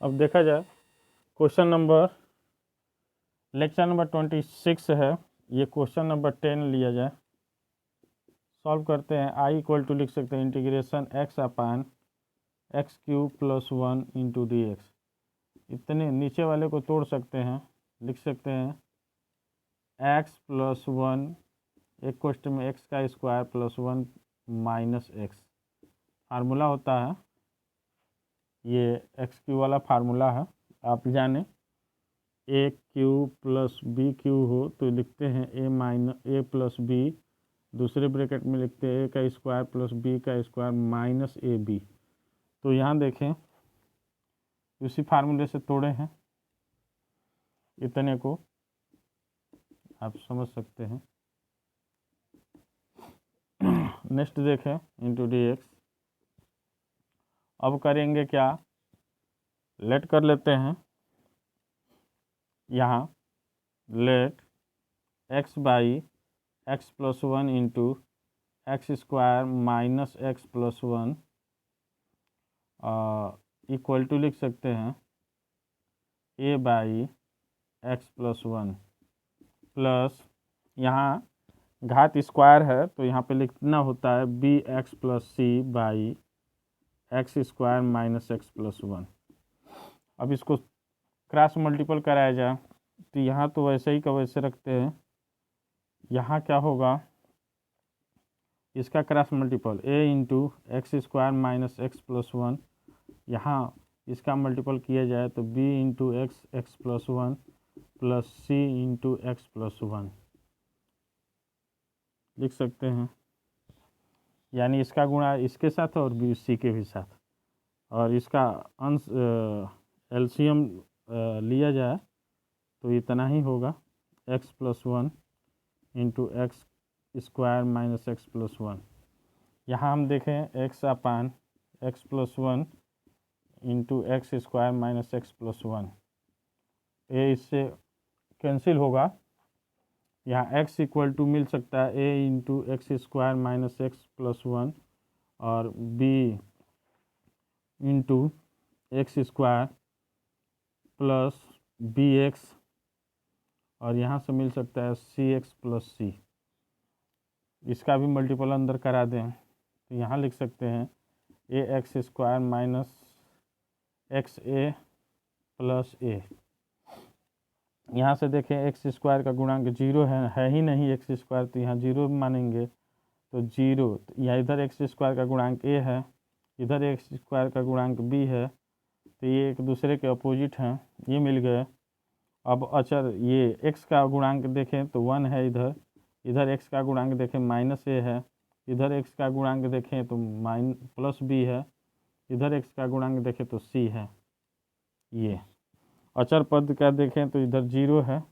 अब देखा जाए क्वेश्चन नंबर लेक्चर नंबर 26 है, ये क्वेश्चन नंबर 10 लिया जाए, सॉल्व करते हैं। आई इक्वल टू लिख सकते हैं integration x upon x cube plus 1 into d x. इतने नीचे वाले को तोड़ सकते हैं, लिख सकते हैं एक्स प्लस 1, एक क्वेश्चन में एक्स का square plus 1 minus x. Formula होता है ये एक्स क्यू वाला फार्मूला है, आप जाने ए क्यू प्लस बी क्यू हो तो लिखते हैं ए प्लस बी, दूसरे ब्रैकेट में लिखते हैं ए का स्क्वायर प्लस बी का स्क्वायर माइनस ए बी। तो यहाँ देखें उसी फार्मूले से तोड़े हैं, इतने को आप समझ सकते हैं। नेक्स्ट देखें इंटू डी एक्स। अब करेंगे क्या, लेट कर लेते हैं यहाँ, let x by x plus 1 into x square minus x plus 1 equal to लिख सकते हैं A by x plus 1 plus यहाँ घात स्क्वायर है तो यहाँ पे लिखना होता है B x plus C by x square minus x plus 1। अब इसको क्रॉस मल्टीपल कराया जाए तो यहाँ तो वैसे ही का वैसे रखते हैं, यहाँ क्या होगा इसका cross multiple a into x square minus x plus 1, यहाँ इसका मल्टीपल किया जाए तो b into x x plus 1 plus c into x plus 1 लिख सकते हैं। यानी इसका गुणा इसके साथ और बी सी के भी साथ, और इसका अंश एलसीएम लिया जाए तो इतना ही होगा x plus 1 into x square minus x plus 1। यहाँ हम देखें x upon x plus 1 into x square minus x plus 1, ए इससे कैंसिल होगा। यहाँ x इक्वल टू मिल सकता है a into x square minus x plus 1 और b into x square plus B x, और यहाँ से मिल सकता है सी एक्स प्लस सी। इसका भी मल्टीपल अंदर करा दें तो यहाँ लिख सकते हैं ए एक्स स्क्वायर माइनस एक्स ए प्लस ए। यहाँ से देखें एक्स स्क्वायर का गुणांक 0 है ही नहीं एक्स स्क्वायर, तो यहाँ 0 मानेंगे तो 0, या इधर एक्स स्क्वायर का गुणांक a है, इधर एक्स स्क्वायर का गुणांक b है, तो ये एक दूसरे के अपोजिट हैं, ये मिल गए। अब अचर ये x का गुणांक देखें तो 1 है, इधर x का गुणांक देखें माइनस a है, इधर x का गुणांक देखें तो प्लस b है, इधर x का गुणांक देखें तो c है। ये अचर पद का देखें तो इधर 0 है,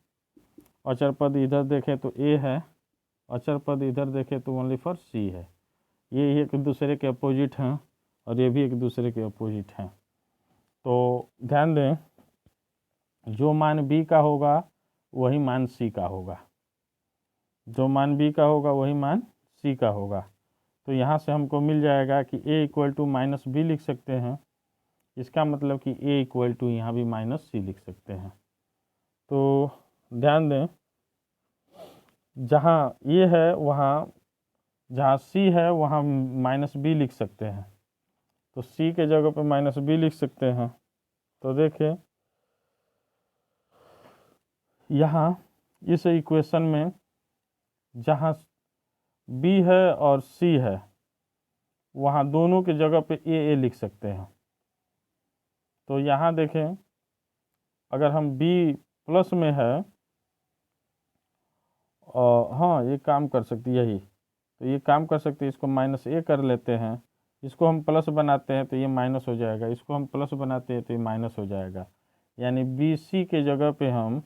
अचर पद इधर देखें तो a है, अचर पद इधर देखें तो ओनली फॉर c है। ये एक दूसरे के अपोजिट हैं और ये भी एक दूसरे के अपोजिट हैं। तो ध्यान दें जो मान b का होगा वही मान c का होगा, जो मान b का होगा वही मान c का होगा। तो यहाँ से हमको मिल जाएगा कि a equal to minus B लिख सकते हैं, इसका मतलब कि a इक्वल टू यहाँ भी माइनस सी लिख सकते हैं। तो ध्यान दें जहाँ ये है वहाँ, जहाँ c है वहाँ माइनस बी लिख सकते हैं, तो c के जगह पे माइनस बी लिख सकते हैं। तो देखें यहाँ इस इक्वेशन में जहाँ b है और c है वहाँ दोनों के जगह पे a लिख सकते हैं। तो यहाँ देखें अगर हम b प्लस में है और हाँ ये काम कर सकती है यही, तो ये काम कर सकते हैं, इसको माइनस a कर लेते हैं, इसको हम प्लस बनाते हैं तो ये माइनस हो जाएगा, इसको हम प्लस बनाते हैं तो ये माइनस हो जाएगा। यानी बी सी के जगह पे हम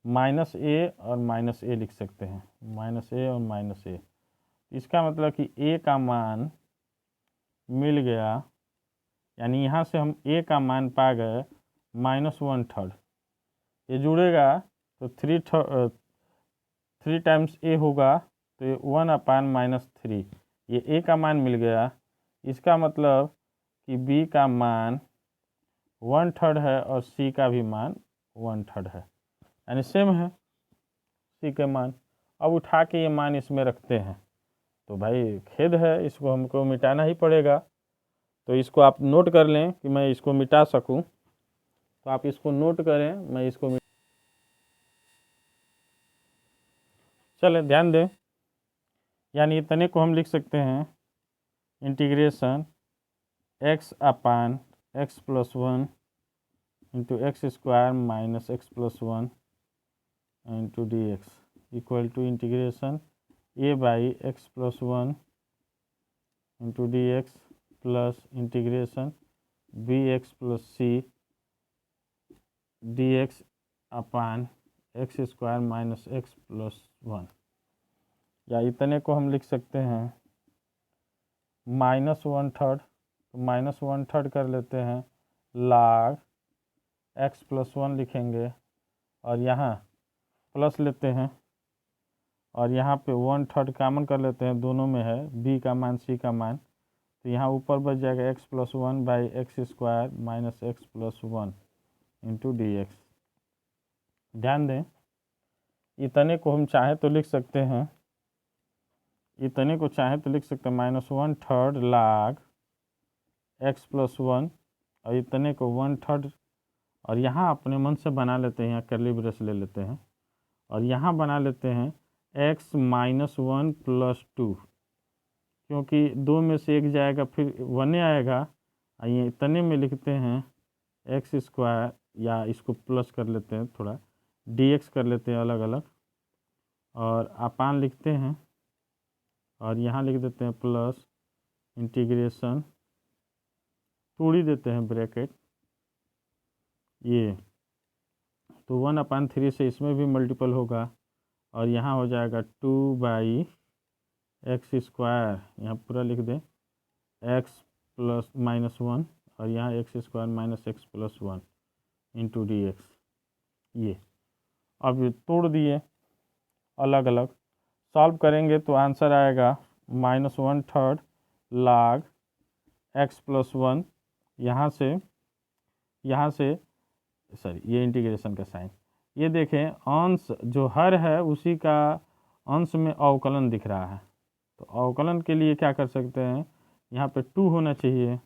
माइनस ए और माइनस ए लिख सकते हैं, माइनस ए और माइनस ए। इसका मतलब कि ए का मान मिल गया, यानी यहाँ से हम ए का मान पा गए -1/3। ये जुड़ेगा तो 3 टाइम्स ए होगा तो ये 1/-3, ये ए का मान मिल गया। इसका मतलब कि बी का मान 1/3 है और c का भी मान 1/3 है, यानी सेम है c के मान। अब उठा के ये मान इसमें रखते हैं तो भाई खेद है, इसको हमको मिटाना ही पड़ेगा। तो इसको आप नोट कर लें कि मैं इसको मिटा सकूं, तो आप इसको नोट करें, मैं इसको चले ध्यान दें, यानी इतने को हम लिख सकते हैं integration x/x+1 into x² - x+1 into dx equal to integration a/x+1 into dx plus integration bx+c dx/x² - x+1, या इतने को हम लिख सकते हैं -1/3, तो -1/3 कर लेते हैं, log x+1 लिखेंगे और यहाँ प्लस लेते हैं और यहाँ पे 1/3 कॉमन कर लेते हैं, दोनों में है b का मान c का मान, तो यहाँ ऊपर बच जाएगा x+1/x² - x+1 इंटू dx। ध्यान दें, इतने को हम चाहे तो लिख सकते हैं, इतने को चाहे तो लिख सकते हैं -1/3 log x+1 और इतने को 1/3, और यहाँ अपने मन से बना लेते हैं, यहाँ कर्ली ब्रेस ले लेते हैं और यहाँ बना लेते हैं x - 1 + 2, क्योंकि 2 में से एक जाएगा फिर 1 आएगा। ये इतने में लिखते हैं x², या इसको प्लस कर लेते हैं, थोड़ा dx कर लेते हैं अलग अलग, और अपान लिखते हैं और यहाँ लिख देते हैं प्लस इंटीग्रेशन, तोड़ी देते हैं ब्रैकेट ये, तो 1/3 से इसमें भी मल्टीपल होगा और यहाँ हो जाएगा 2/x², यहाँ पूरा लिख दें x+-1 और यहाँ x² - x+1 इंटू dx। ये अब ये तोड़ दिए अलग अलग, सॉल्व करेंगे तो आंसर आएगा -1/3 log x+1, यहाँ से सॉरी ये इंटीग्रेशन का साइन, ये देखें अंश जो हर है उसी का अंश में अवकलन दिख रहा है, तो अवकलन के लिए क्या कर सकते हैं, यहाँ पे 2 होना चाहिए,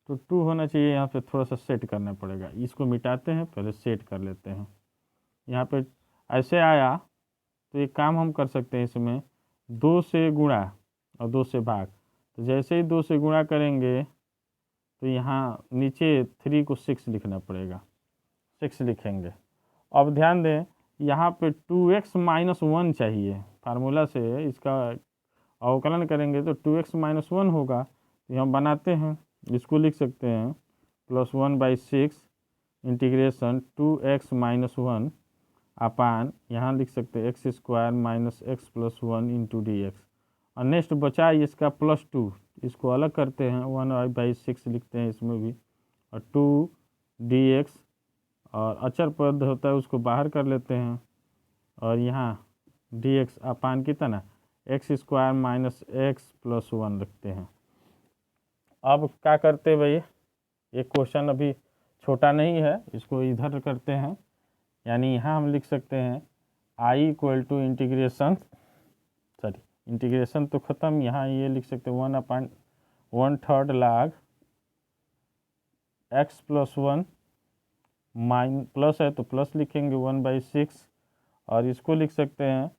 तो 2 होना चाहिए, यहाँ पे थोड़ा सा सेट करना पड़ेगा, इसको मिटाते हैं पहले सेट कर लेते हैं। यहाँ पे ऐसे आया तो एक काम हम कर सकते हैं, इसमें 2 से गुणा और 2 से भाग, तो जैसे ही 2 से गुणा करेंगे तो यहाँ नीचे 3 को 6 लिखना पड़ेगा, 6 लिखेंगे। अब ध्यान दें यहाँ पे 2x - 1 चाहिए, फार्मूला से इसका अवकलन करेंगे तो 2x - 1 होगा, तो हम बनाते हैं, इसको लिख सकते हैं +1/6 इंटीग्रेशन 2x - 1 अपान यहाँ लिख सकते हैं x² - x+1 इंटू dx, और नेक्स्ट बचा इसका +2, इसको अलग करते हैं 1/6 लिखते हैं इसमें भी, और 2 dx, और अचर पद होता है उसको बाहर कर लेते हैं और यहाँ dx अपान कितना x² - x+1 रखते हैं। अब क्या करते भाई, एक क्वेश्चन अभी छोटा नहीं है, इसको इधर करते हैं, यानी यहाँ हम लिख सकते हैं i = इंटीग्रेशन तो ख़त्म, यहाँ ये लिख सकते हैं 1/1/3 log x+1 प्लस है तो प्लस लिखेंगे 1/6, और इसको लिख सकते हैं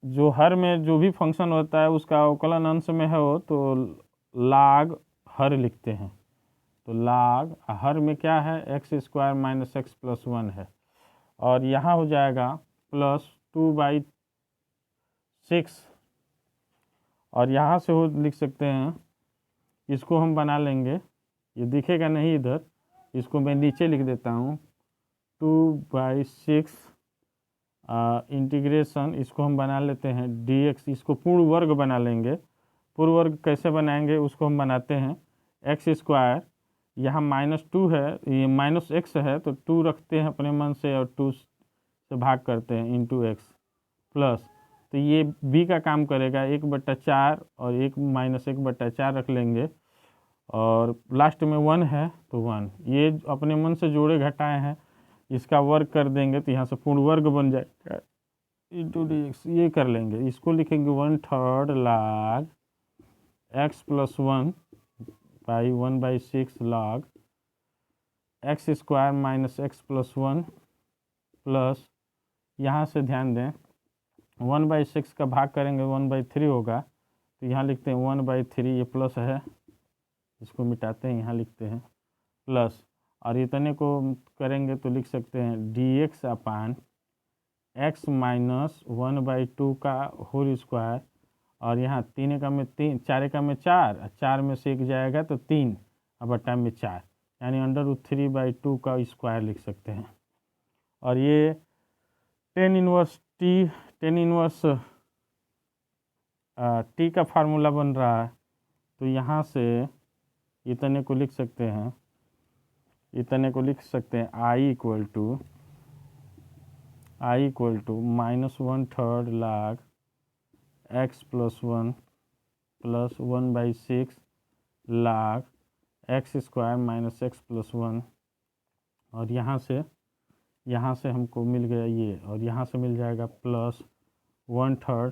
जो हर में जो भी फंक्शन होता है उसका अवकलन अंश में है तो log हर लिखते हैं, तो log हर में क्या है x² - x+1 है, और यहाँ हो जाएगा +2/6, और यहाँ से हो लिख सकते हैं, इसको हम बना लेंगे, ये दिखेगा नहीं इधर, इसको मैं नीचे लिख देता हूँ 2/6 इंटीग्रेशन, इसको हम बना लेते हैं dx, इसको पूर्ण वर्ग बना लेंगे। पूर्ण वर्ग कैसे बनाएंगे उसको हम बनाते हैं x², यहाँ -2 है, ये -x है तो 2 रखते हैं अपने मन से और 2 से भाग करते हैं इंटू x प्लस, तो ये b का काम करेगा 1/4 और 1 - 1/4 रख लेंगे, और लास्ट में 1 है तो 1, ये अपने मन से जोड़े घटाए हैं, इसका वर्ग कर देंगे तो यहाँ से पूर्ण वर्ग बन जाएगा इंटू डी एक्स, ये कर लेंगे, इसको लिखेंगे 1/3 log x plus 1 by 1/6 log x square minus x plus 1 plus, यहाँ से ध्यान दें 1/6 का भाग करेंगे 1/3 होगा, तो यहाँ लिखते हैं 1/3, ये प्लस है, इसको मिटाते हैं, यहाँ लिखते हैं प्लस, और इतने को करेंगे तो लिख सकते हैं dx अपान x माइनस 1/2 का होल स्क्वायर, और यहाँ 3 का में 3, 4 का में 4, 4 में से 1 जाएगा तो 3 और बटा में 4, यानी √3/2 का स्क्वायर लिख सकते हैं। और ये टेन इनवर्स टी का फार्मूला बन रहा है, तो यहाँ से इतने को लिख सकते हैं, I equal to -1/3 log x plus 1 plus 1/6 log x square minus x plus 1, और यहाँ से हमको मिल गया ये, और यहाँ से मिल जाएगा प्लस 1/3,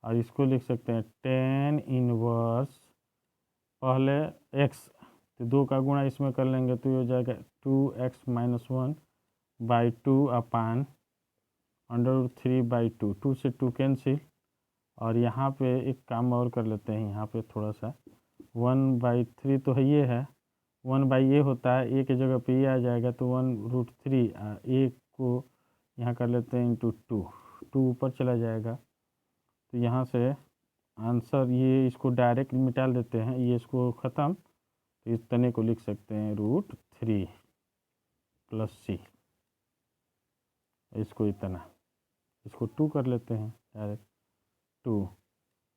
और इसको लिख सकते हैं टेन इनवर्स, पहले x तो 2 का गुणा इसमें कर लेंगे तो ये हो जाएगा 2x माइनस 1/2 अपान √3/2, 2 से 2 कैंसिल, और यहाँ पे एक काम और कर लेते हैं, यहाँ पे थोड़ा सा 1/3 तो है, ये है 1/a होता है, a की जगह पे ये आ जाएगा तो 1√3, a को यहाँ कर लेते हैं इंटू 2 ऊपर चला जाएगा, तो यहाँ से आंसर ये, इसको डायरेक्ट मिटा देते हैं, ये इसको ख़त्म, तो इस तने को लिख सकते हैं √3 प्लस c, इसको इतना, इसको 2 कर लेते हैं डायरेक्ट 2,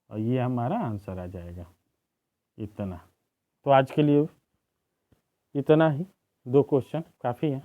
और ये हमारा आंसर आ जाएगा इतना। तो आज के लिए इतना ही, 2 क्वेश्चन काफ़ी है।